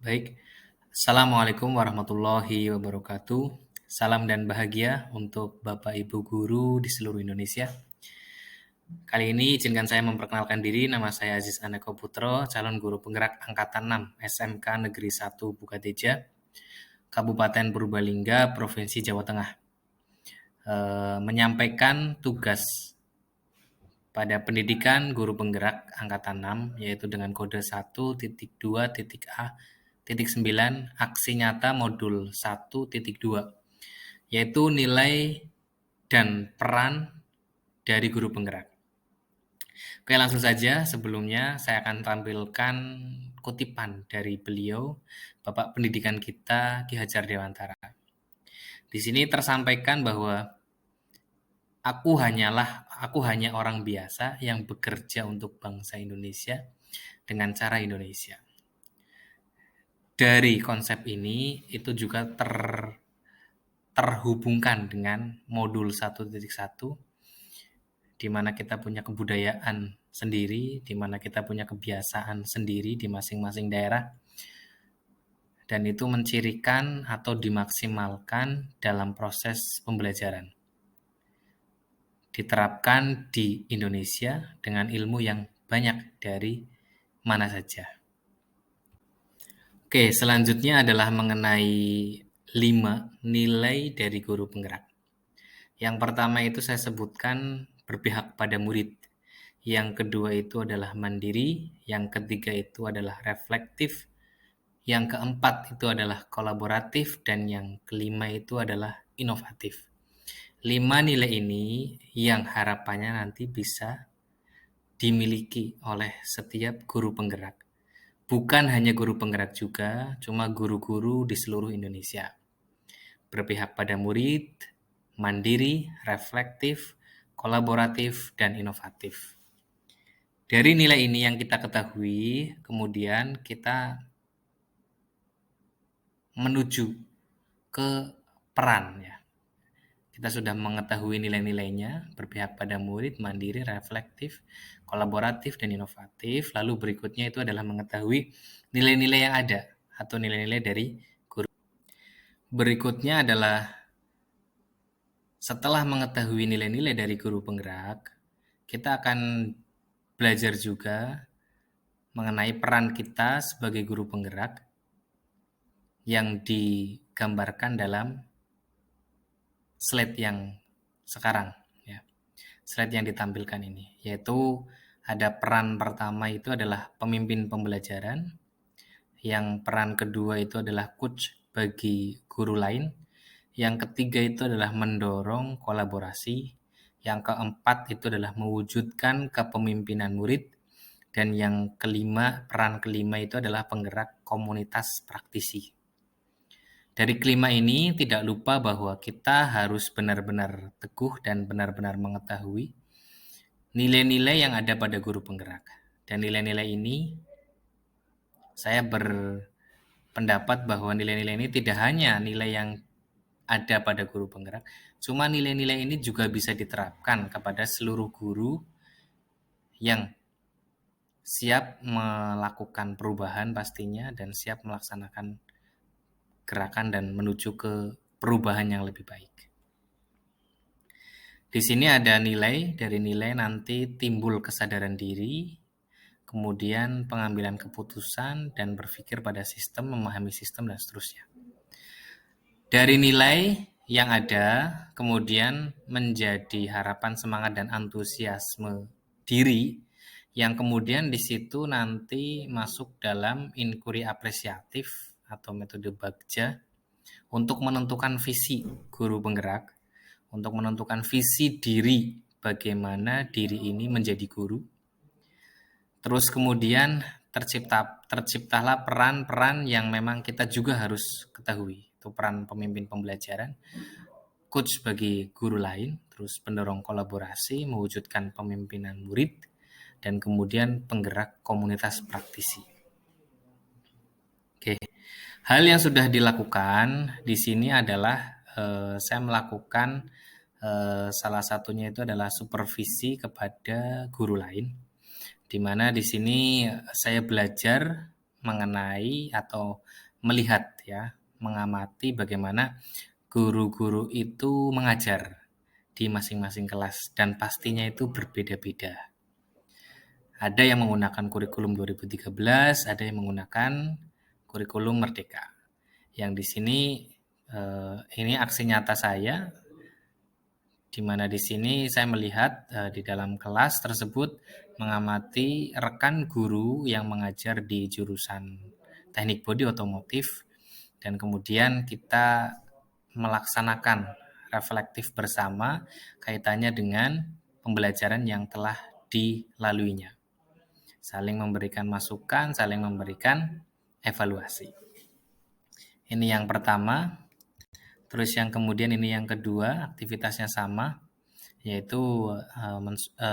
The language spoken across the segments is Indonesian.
Baik, Assalamualaikum warahmatullahi wabarakatuh. Salam dan bahagia untuk Bapak Ibu guru di seluruh Indonesia. Kali ini izinkan saya memperkenalkan diri, nama saya Aziz Aneko Putro, calon guru penggerak Angkatan 6 SMK Negeri 1 Bukateja, Kabupaten Purbalingga, Provinsi Jawa Tengah. Menyampaikan tugas pada pendidikan guru penggerak Angkatan 6, yaitu dengan kode 1.2.A.9 aksi nyata modul 1.2, yaitu nilai dan peran dari guru penggerak. Oke, langsung saja. Sebelumnya saya akan tampilkan kutipan dari beliau, Bapak Pendidikan kita Ki Hajar Dewantara. Di sini tersampaikan bahwa aku hanya orang biasa yang bekerja untuk bangsa Indonesia dengan cara Indonesia. Dari konsep ini itu juga terhubungkan dengan modul 1.1, di mana kita punya kebudayaan sendiri, di mana kita punya kebiasaan sendiri di masing-masing daerah, dan itu mencirikan atau dimaksimalkan dalam proses pembelajaran. Diterapkan di Indonesia dengan ilmu yang banyak dari mana saja. Oke, selanjutnya adalah mengenai 5 nilai dari guru penggerak. Yang pertama itu saya sebutkan berpihak pada murid. Yang kedua itu adalah mandiri. Yang ketiga itu adalah reflektif. Yang keempat itu adalah kolaboratif. Dan yang kelima itu adalah inovatif. 5 nilai ini yang harapannya nanti bisa dimiliki oleh setiap guru penggerak. Bukan hanya guru penggerak juga, cuma guru-guru di seluruh Indonesia. Berpihak pada murid, mandiri, reflektif, kolaboratif, dan inovatif. Dari nilai ini yang kita ketahui, kemudian kita menuju ke peran ya. Kita sudah mengetahui nilai-nilainya, berpihak pada murid, mandiri, reflektif, kolaboratif, dan inovatif. Lalu berikutnya itu adalah mengetahui nilai-nilai yang ada atau nilai-nilai dari guru. Berikutnya adalah setelah mengetahui nilai-nilai dari guru penggerak, kita akan belajar juga mengenai peran kita sebagai guru penggerak yang digambarkan dalam slide yang sekarang ya. Slide yang ditampilkan ini, yaitu ada peran pertama itu adalah pemimpin pembelajaran, yang peran kedua itu adalah coach bagi guru lain, yang ketiga itu adalah mendorong kolaborasi, yang keempat itu adalah mewujudkan kepemimpinan murid, dan yang kelima, peran kelima itu adalah penggerak komunitas praktisi. Dari kelima ini tidak lupa bahwa kita harus benar-benar teguh dan benar-benar mengetahui nilai-nilai yang ada pada guru penggerak. Dan nilai-nilai ini saya berpendapat bahwa nilai-nilai ini tidak hanya nilai yang ada pada guru penggerak, cuma nilai-nilai ini juga bisa diterapkan kepada seluruh guru yang siap melakukan perubahan pastinya dan siap melaksanakan gerakan dan menuju ke perubahan yang lebih baik. Di sini ada nilai, dari nilai nanti timbul kesadaran diri, kemudian pengambilan keputusan dan berpikir pada sistem, memahami sistem dan seterusnya. Dari nilai yang ada, kemudian menjadi harapan, semangat dan antusiasme diri yang kemudian di situ nanti masuk dalam inquiry apresiatif atau metode Bagja untuk menentukan visi guru penggerak, untuk menentukan visi diri bagaimana diri ini menjadi guru. Terus kemudian terciptalah peran-peran yang memang kita juga harus ketahui. Itu peran pemimpin pembelajaran, coach bagi guru lain, terus pendorong kolaborasi, mewujudkan pemimpinan murid, dan kemudian penggerak komunitas praktisi. Oke, hal yang sudah dilakukan di sini adalah saya melakukan salah satunya itu adalah supervisi kepada guru lain, di mana di sini saya belajar mengenai atau melihat ya, mengamati bagaimana guru-guru itu mengajar di masing-masing kelas dan pastinya itu berbeda-beda. Ada yang menggunakan kurikulum 2013, ada yang menggunakan kurikulum Merdeka. Yang di sini ini aksi nyata saya, di mana di sini saya melihat di dalam kelas tersebut mengamati rekan guru yang mengajar di jurusan teknik bodi otomotif, dan kemudian kita melaksanakan reflektif bersama kaitannya dengan pembelajaran yang telah dilaluinya. Saling memberikan masukan, saling memberikan evaluasi. Ini yang pertama. Terus yang kemudian ini yang kedua, aktivitasnya sama, yaitu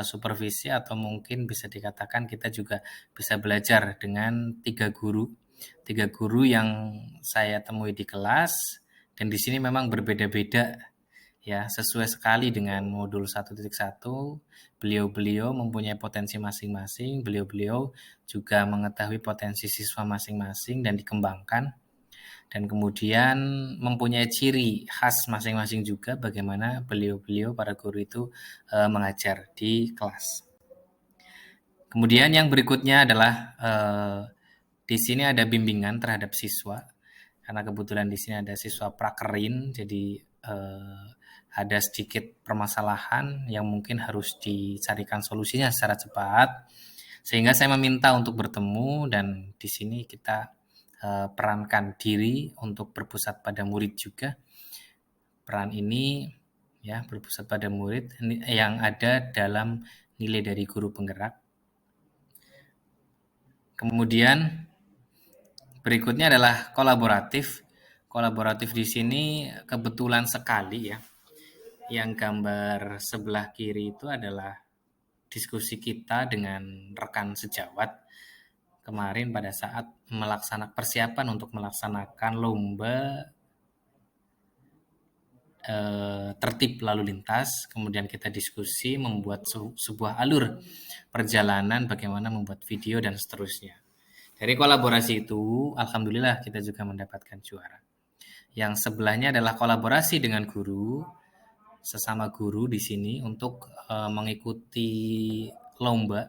supervisi, atau mungkin bisa dikatakan kita juga bisa belajar dengan tiga guru yang saya temui di kelas, dan di sini memang berbeda-beda ya, sesuai sekali dengan modul 1.1. Beliau-beliau mempunyai potensi masing-masing, beliau-beliau juga mengetahui potensi siswa masing-masing dan dikembangkan, dan kemudian mempunyai ciri khas masing-masing juga bagaimana beliau-beliau para guru itu mengajar di kelas. Kemudian yang berikutnya adalah di sini ada bimbingan terhadap siswa, karena kebetulan di sini ada siswa prakerin, jadi ada sedikit permasalahan yang mungkin harus dicarikan solusinya secara cepat, sehingga saya meminta untuk bertemu, dan di sini kita perankan diri untuk berpusat pada murid juga. Peran ini ya, berpusat pada murid yang ada dalam nilai dari guru penggerak. Kemudian berikutnya adalah kolaboratif. Kolaboratif di sini kebetulan sekali ya, yang gambar sebelah kiri itu adalah diskusi kita dengan rekan sejawat kemarin pada saat melaksanakan persiapan untuk melaksanakan lomba tertib lalu lintas. Kemudian kita diskusi membuat sebuah alur perjalanan, bagaimana membuat video dan seterusnya. Dari kolaborasi itu, alhamdulillah kita juga mendapatkan juara. Yang sebelahnya adalah kolaborasi dengan guru, sesama guru di sini untuk mengikuti lomba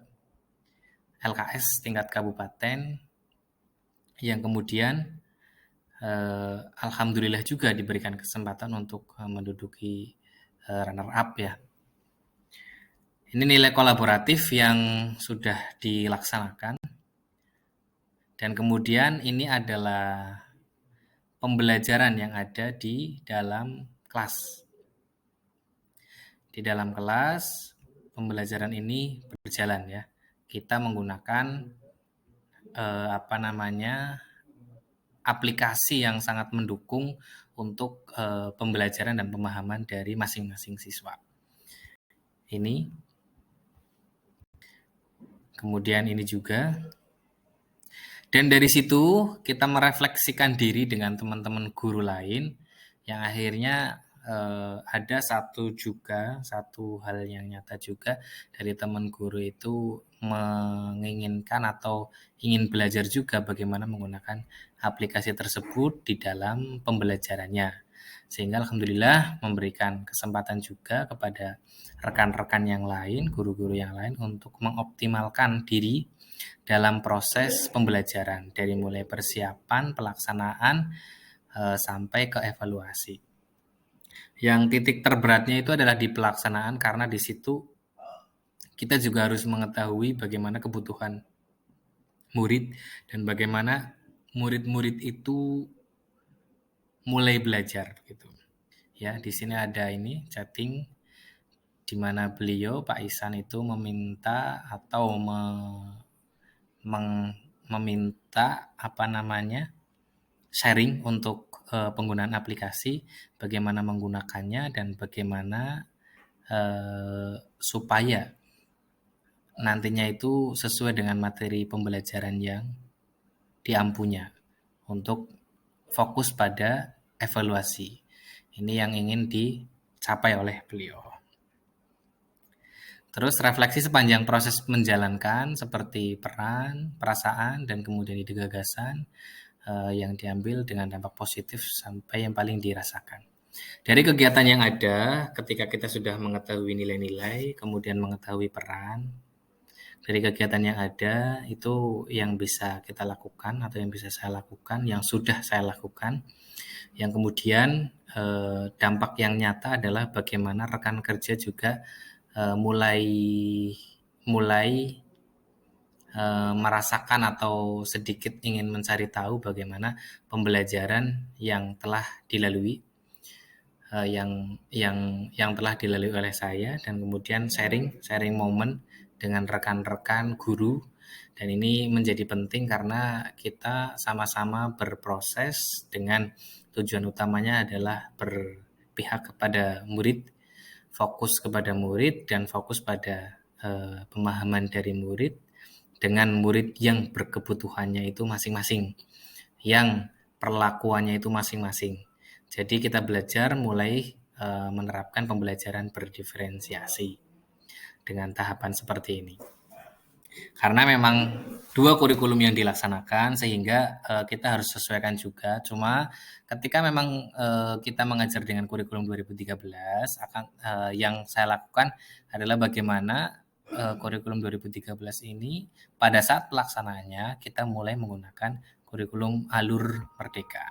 LKS tingkat kabupaten, yang kemudian alhamdulillah juga diberikan kesempatan untuk menduduki runner up ya. Ini nilai kolaboratif yang sudah dilaksanakan. Dan kemudian ini adalah pembelajaran yang ada di dalam kelas. Di dalam kelas pembelajaran ini berjalan ya. Kita menggunakan aplikasi yang sangat mendukung untuk pembelajaran dan pemahaman dari masing-masing siswa. Ini. Kemudian ini juga. Dan dari situ kita merefleksikan diri dengan teman-teman guru lain, yang akhirnya ada satu hal yang nyata juga dari teman guru itu menginginkan atau ingin belajar juga bagaimana menggunakan aplikasi tersebut di dalam pembelajarannya, sehingga alhamdulillah memberikan kesempatan juga kepada rekan-rekan yang lain, guru-guru yang lain untuk mengoptimalkan diri dalam proses pembelajaran, dari mulai persiapan, pelaksanaan, sampai ke evaluasi. Yang titik terberatnya itu adalah di pelaksanaan, karena di situ kita juga harus mengetahui bagaimana kebutuhan murid dan bagaimana murid-murid itu mulai belajar gitu. Ya, di sini ada ini chatting di mana beliau Pak Ihsan itu meminta atau meminta sharing untuk penggunaan aplikasi, bagaimana menggunakannya dan bagaimana supaya nantinya itu sesuai dengan materi pembelajaran yang diampunya, untuk fokus pada evaluasi. Ini yang ingin dicapai oleh beliau. Terus refleksi sepanjang proses menjalankan seperti peran, perasaan, dan kemudian ide gagasan yang diambil dengan dampak positif sampai yang paling dirasakan. Dari kegiatan yang ada, ketika kita sudah mengetahui nilai-nilai, kemudian mengetahui peran, dari kegiatan yang ada itu yang bisa kita lakukan atau yang bisa saya lakukan, yang sudah saya lakukan, yang kemudian dampak yang nyata adalah bagaimana rekan kerja juga mulai merasakan atau sedikit ingin mencari tahu bagaimana pembelajaran yang telah dilalui, yang telah dilalui oleh saya, dan kemudian sharing momen dengan rekan-rekan guru. Dan ini menjadi penting karena kita sama-sama berproses dengan tujuan utamanya adalah berpihak kepada murid, fokus kepada murid, dan fokus pada pemahaman dari murid dengan murid yang berkebutuhannya itu masing-masing, yang perlakuannya itu masing-masing. Jadi kita belajar mulai menerapkan pembelajaran berdiferensiasi dengan tahapan seperti ini. Karena memang dua kurikulum yang dilaksanakan sehingga kita harus sesuaikan juga. Cuma ketika memang kita mengajar dengan kurikulum 2013, yang saya lakukan adalah bagaimana kurikulum 2013 ini pada saat pelaksanaannya kita mulai menggunakan kurikulum alur merdeka.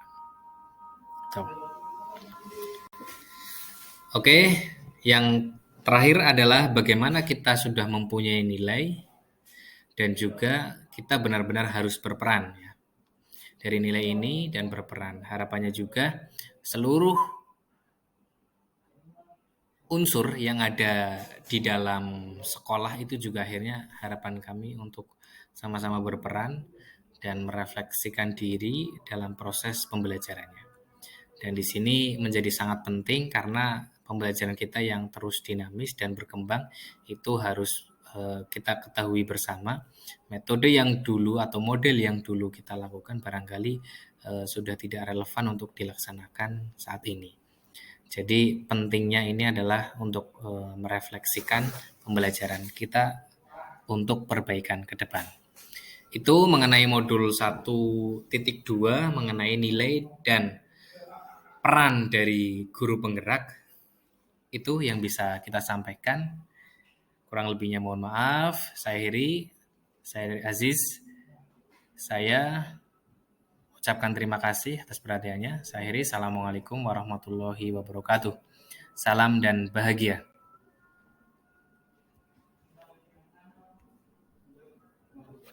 Tuh. Oke, yang terakhir adalah bagaimana kita sudah mempunyai nilai dan juga kita benar-benar harus berperan ya. Dari nilai ini dan berperan. Harapannya juga seluruh unsur yang ada di dalam sekolah itu juga akhirnya harapan kami untuk sama-sama berperan dan merefleksikan diri dalam proses pembelajarannya. Dan di sini menjadi sangat penting karena pembelajaran kita yang terus dinamis dan berkembang itu harus kita ketahui bersama. Metode yang dulu atau model yang dulu kita lakukan barangkali sudah tidak relevan untuk dilaksanakan saat ini. Jadi pentingnya ini adalah untuk merefleksikan pembelajaran kita untuk perbaikan ke depan. Itu mengenai modul 1.2 mengenai nilai dan peran dari guru penggerak, itu yang bisa kita sampaikan. Kurang lebihnya mohon maaf. Saya Heri Aziz. Saya ucapkan terima kasih atas perhatiannya. Saya Heri. Assalamualaikum warahmatullahi wabarakatuh. Salam dan bahagia.